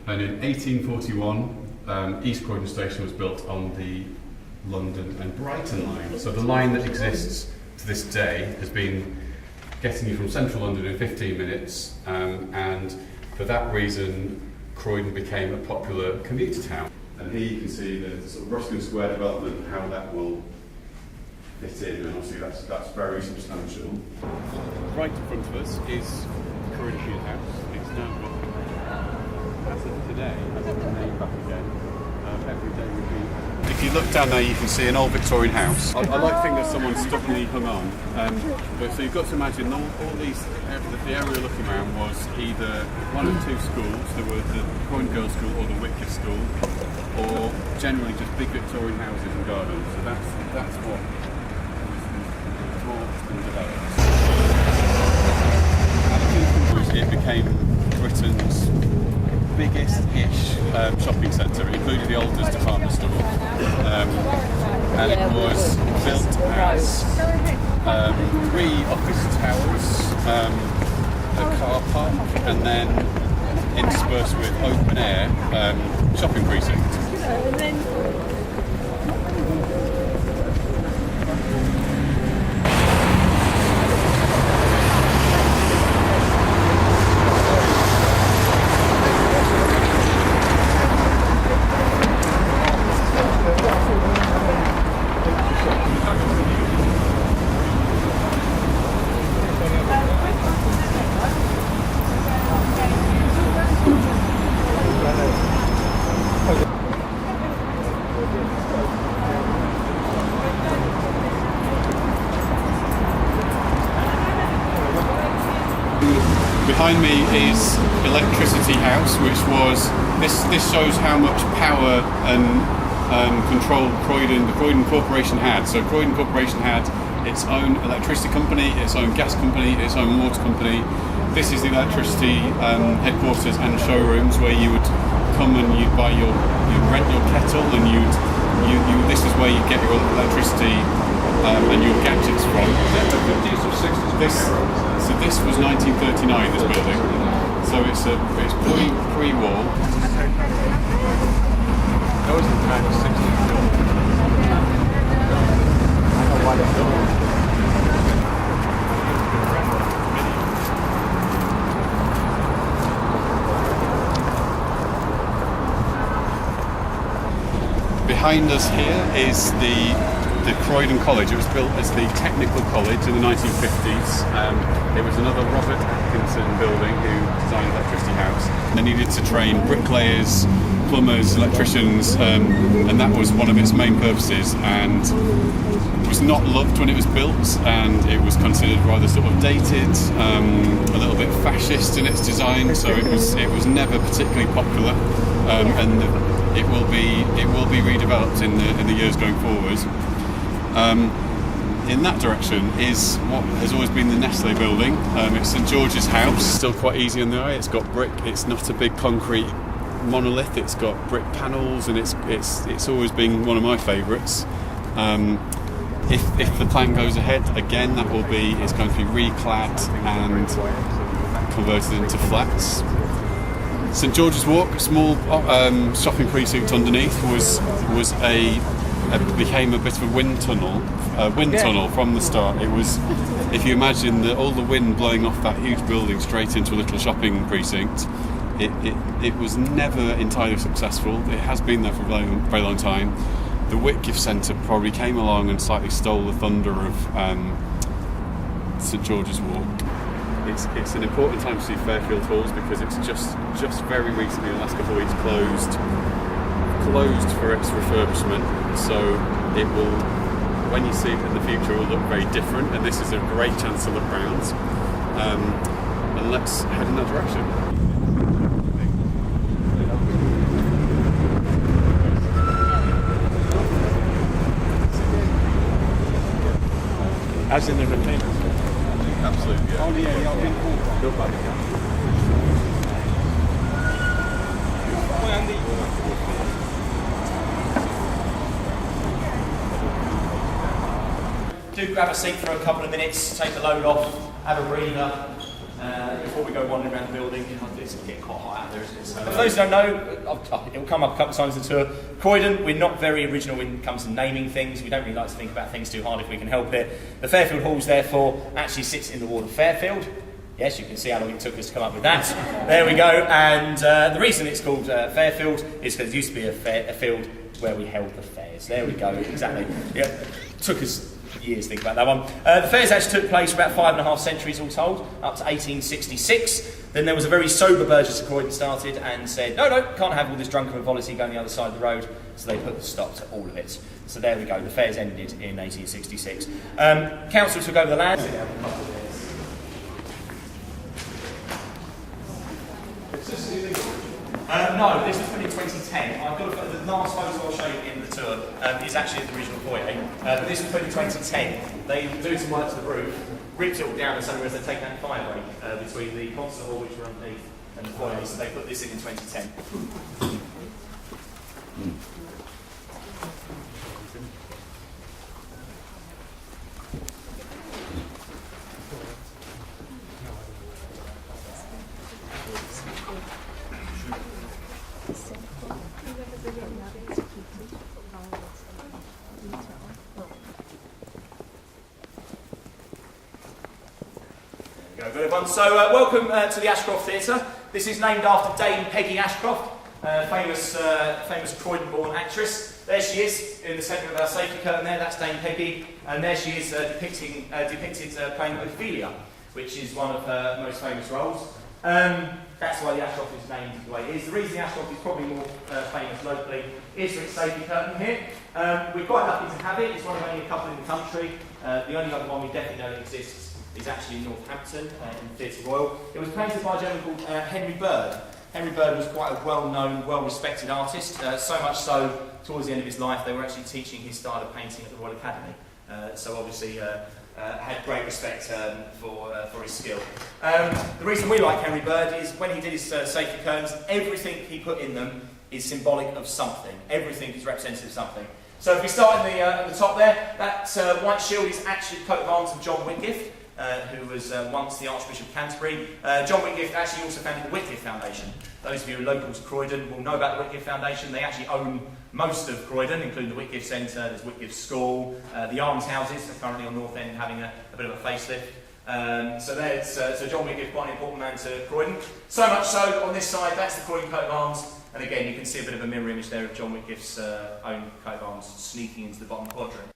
And in 1841, East Croydon Station was built on the London and Brighton line. So the line that exists to this day has been getting you from central London in 15 minutes, and for that reason Croydon became a popular commuter town. And here you can see the sort of Ruskin Square development, how that will fit in, and obviously that's very substantial. Right in front of us is Croydon House. It's now got, as of today, as of the name back again, every day would be. If you look down there, you can see an old Victorian house. I like to think that someone stubbornly hung on. But so you've got to imagine all these, the area looking around was either one of two schools. There were the Croydon Girls' School or the Whitgift School, or generally just big Victorian houses and gardens. So that's what was brought and developed. It became Britain's biggest-ish shopping centre. It included the oldest department store, and it was built as 3 office towers, a car park, and then interspersed with open-air shopping precinct. Behind me is Electricity House, which was this shows how much power and control the Croydon Corporation had. So Croydon Corporation had its own electricity company, its own gas company, its own water company. This is the electricity headquarters and showrooms where you would come and you'd rent your kettle, and this is where you get your electricity and your gadgets from. So this was 1939, this building. So it's pre-war. That was the kind of 60s building. I know why they're building. Behind us here is the Croydon College. It was built as the Technical College in the 1950s. It was another Robert Atkinson building who designed Electricity House. They needed to train bricklayers, plumbers, electricians, and that was one of its main purposes, and was not loved when it was built, and it was considered rather sort of dated, a little bit fascist in its design, so it was never particularly popular, and it will be redeveloped in the years going forward. In that direction is what has always been the Nestle building. It's St George's House. Still quite easy on the eye. It's got brick. It's not a big concrete monolith. It's got brick panels, and it's always been one of my favourites. If the plan goes ahead again, it's going to be reclad and converted into flats. St George's Walk, a small shopping precinct underneath, became a bit of a wind tunnel from the start. It was, if you imagine all the wind blowing off that huge building straight into a little shopping precinct, it was never entirely successful. It has been there for a very long time. The Whitgift Center probably came along and slightly stole the thunder of St George's Walk. It's an important time to see Fairfield Halls because it's just very recently, in the last couple of weeks, closed for its refurbishment. So it will, when you see it in the future, it will look very different, and this is a great chance to look around. And let's head in that direction. As in the retainers? Absolutely, yeah. Oh, yeah. Built by the council. Do grab a seat for a couple of minutes, take the load off, have a breather, Before we go wandering around the building, it's getting quite hot out there, isn't it? So, for those who don't know, it will come up a couple of times in the tour. Croydon, we're not very original when it comes to naming things. We don't really like to think about things too hard if we can help it. The Fairfield Halls, therefore, actually sits in the ward of Fairfield. Yes, you can see how long it took us to come up with that. There we go. And the reason it's called Fairfield is because it used to be a field where we held the fairs. There we go, exactly. Yeah, took us years to think about that one. The fairs actually took place for about 5.5 centuries all told, up to 1866. Then there was a very sober Burgess of Croydon started and said, no, can't have all this drunken frivolity going the other side of the road. So they put the stop to all of it. So there we go, the fairs ended in 1866. Council took over the land. No, this was put in 2010. I've got the last photo I'll show you in the tour is actually at the original foyer. But this was put in 2010. They were doing some work to the roof, ripped it all down and somewhere as they're taking that fire break between the concert hall, which were underneath, and the foyer. So they put this in 2010. So welcome to the Ashcroft Theatre. This is named after Dame Peggy Ashcroft, famous Croydon-born actress. There she is in the centre of our safety curtain there, that's Dame Peggy, and there she is depicted playing Ophelia, which is one of her most famous roles. That's why the Ashcroft is named the way it is. The reason the Ashcroft is probably more famous locally is for its safety curtain here. We're quite lucky to have it. It's one of only a couple in the country. The only other one we definitely know that exists is actually in Northampton, in the Theatre Royal. It was painted by a gentleman called Henry Bergh. Henry Bergh was quite a well-known, well-respected artist, so much so, towards the end of his life, they were actually teaching his style of painting at the Royal Academy. So obviously had great respect for his skill. The reason we like Henry Bergh is when he did his safety curtains, everything he put in them is symbolic of something. Everything is representative of something. So if we start at the top there, that white shield is actually the coat of arms of John Whitgift, who was once the Archbishop of Canterbury. John Whitgift actually also founded the Whitgift Foundation. Those of you who are local to Croydon will know about the Whitgift Foundation. They actually own most of Croydon, including the Whitgift Center, there's Whitgift School, the Arms Houses are currently on North End having a bit of a facelift. So John Whitgift, quite an important man to Croydon. So much so, on this side, that's the Croydon coat of arms. And again, you can see a bit of a mirror image there of John Whitgift's own coat of arms sneaking into the bottom quadrant.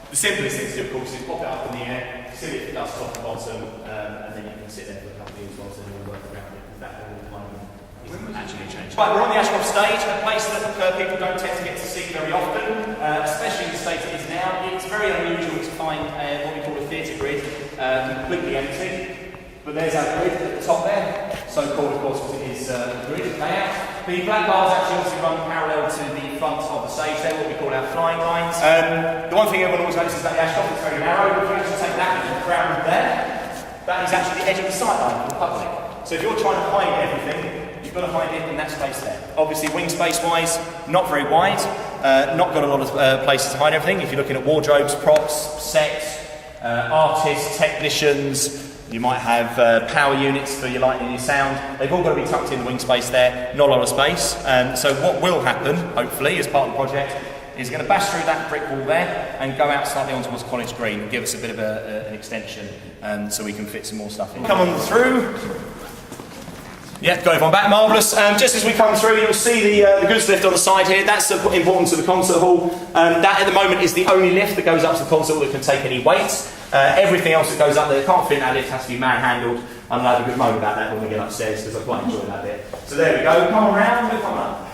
The simplest thing to do, of course, is pop it up in the air, seal it dust off the bottom, and then you can sit there for a couple of years whilst they all work around it. That all isn't actually changed. Right, we're on the Ashcroft stage, a place that people don't tend to get to see very often, especially in the state it is now. It's very unusual to find what we call a theatre grid completely empty. But there's our grid at the top there, so called, of course, because it is a grid layout. The black bars actually also run parallel to the front of the stage. They're what we call our flying lines. The one thing everyone always notices about the Ashcroft is very narrow. If you actually take that little ground there, that is actually the edge of the sight line for the public. So if you're trying to hide everything, you've got to hide it in that space there. Obviously, wing space-wise, not very wide. Not got a lot of places to hide everything. If you're looking at wardrobes, props, sets, artists, technicians, you might have power units for your lighting and your sound. They've all got to be tucked in the wing space there, not a lot of space. So what will happen, hopefully, as part of the project, is going to bash through that brick wall there and go out slightly on towards College Green and give us a bit of an extension so we can fit some more stuff in. Come on through. Yeah, got everyone back, marvellous. Just as we come through, you'll see the goods lift on the side here. That's important to the concert hall. That at the moment is the only lift that goes up to the concert hall that can take any weight. Everything else that goes up there can't fit in that lift, has to be manhandled. And I'll have a good moan about that when we get upstairs because I quite enjoy that bit. So there we go, come on round, come on up.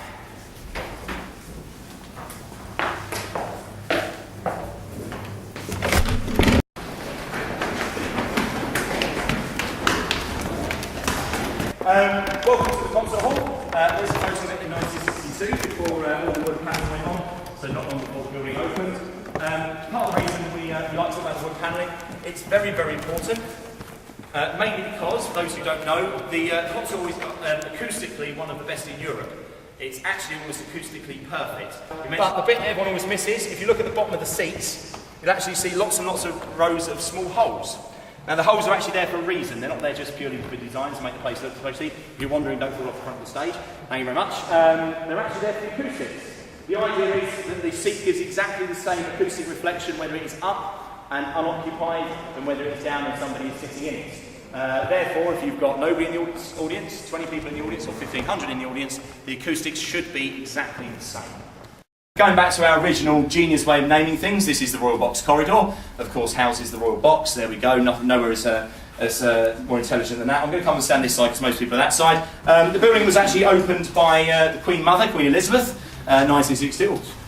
Welcome to the concert hall. There's a photo of it in 1962 before all the wood panelling went on, so not long before the building opened. Part of the reason we like to talk about the wood panelling, it's very, very important. Mainly because, for those who don't know, the concert hall is acoustically one of the best in Europe. It's actually almost acoustically perfect. But the bit everyone always misses, if you look at the bottom of the seats, you'll actually see lots and lots of rows of small holes. Now the holes are actually there for a reason. They're not there just purely for design to make the place look supposed to. If you're wondering, don't fall off the front of the stage. Thank you very much. They're actually there for the acoustics. The idea is that the seat gives exactly the same acoustic reflection whether it is up and unoccupied than whether it's down and somebody is sitting in it. Therefore, if you've got nobody in the audience, 20 people in the audience or 1,500 in the audience, the acoustics should be exactly the same. Going back to our original genius way of naming things, this is the Royal Box Corridor. Of course, houses the Royal Box. There we go. Nowhere is more intelligent than that. I'm going to come and stand this side because most people are that side. The building was actually opened by the Queen Mother, Queen Elizabeth, 1962.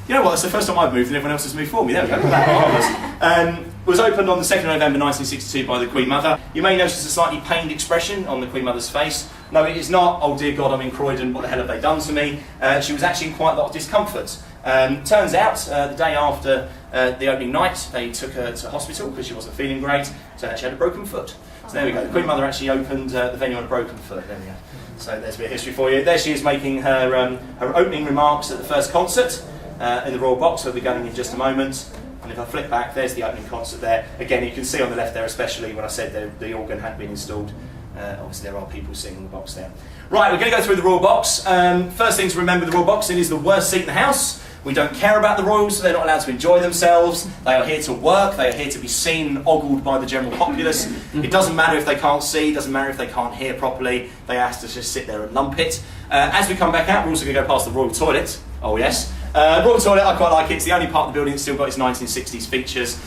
You know what? It's the first time I've moved and everyone else has moved for me. There we go. Marvellous. It was opened on the 2nd of November 1962 by the Queen Mother. You may notice a slightly pained expression on the Queen Mother's face. No, it is not, oh dear God, I'm in Croydon, what the hell have they done to me? She was actually in quite a lot of discomfort. Turns out, the day after the opening night, they took her to hospital because she wasn't feeling great. Turned out she had a broken foot. So there we go. The Queen Mother actually opened the venue on a broken foot. There we go. So there's a bit of history for you. There she is making her opening remarks at the first concert in the Royal Box. We'll be going in just a moment. And if I flip back, there's the opening concert there. Again, you can see on the left there, especially when I said the organ had been installed. Obviously, there are people singing in the box there. Right, we're going to go through the Royal Box. First thing to remember, the Royal Box, it is the worst seat in the house. We don't care about the royals, so they're not allowed to enjoy themselves. They are here to work, they are here to be seen, ogled by the general populace. It doesn't matter if they can't see, it doesn't matter if they can't hear properly, they have to just sit there and lump it. As we come back out, we're also going to go past the Royal Toilet. Oh yes. Royal Toilet, I quite like it. It's the only part of the building that's still got its 1960s features.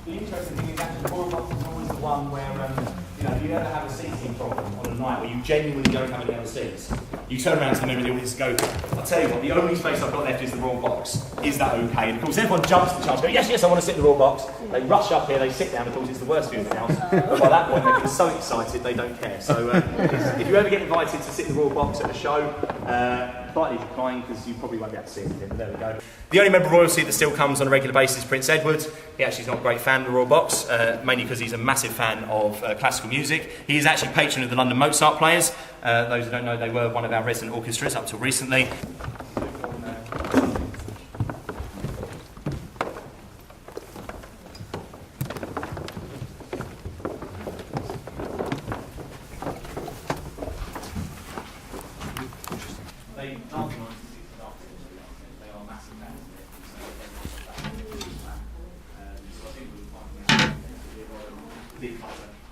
The interesting thing is actually the Royal Box is always the one where, if you ever have a seating problem on a night where you genuinely don't have any other seats, you turn around to the mirror and the audience go, I'll tell you what, the only space I've got left is the Royal Box. Is that okay? And of course everyone jumps at the chance, go, yes, I want to sit in the Royal Box. They rush up here, they sit down, of course it's the worst view in the house. But by that point they get so excited they don't care. So if you ever get invited to sit in the Royal Box at a show, slightly declined because you probably won't be able to see anything, but there we go. The only member of royalty that still comes on a regular basis is Prince Edward. He actually is not a great fan of the Royal Box, mainly because he's a massive fan of classical music. He is actually patron of the London Mozart Players. Those who don't know, they were one of our resident orchestras up till recently.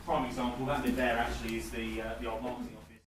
Prime example, that bit there actually is the old marketing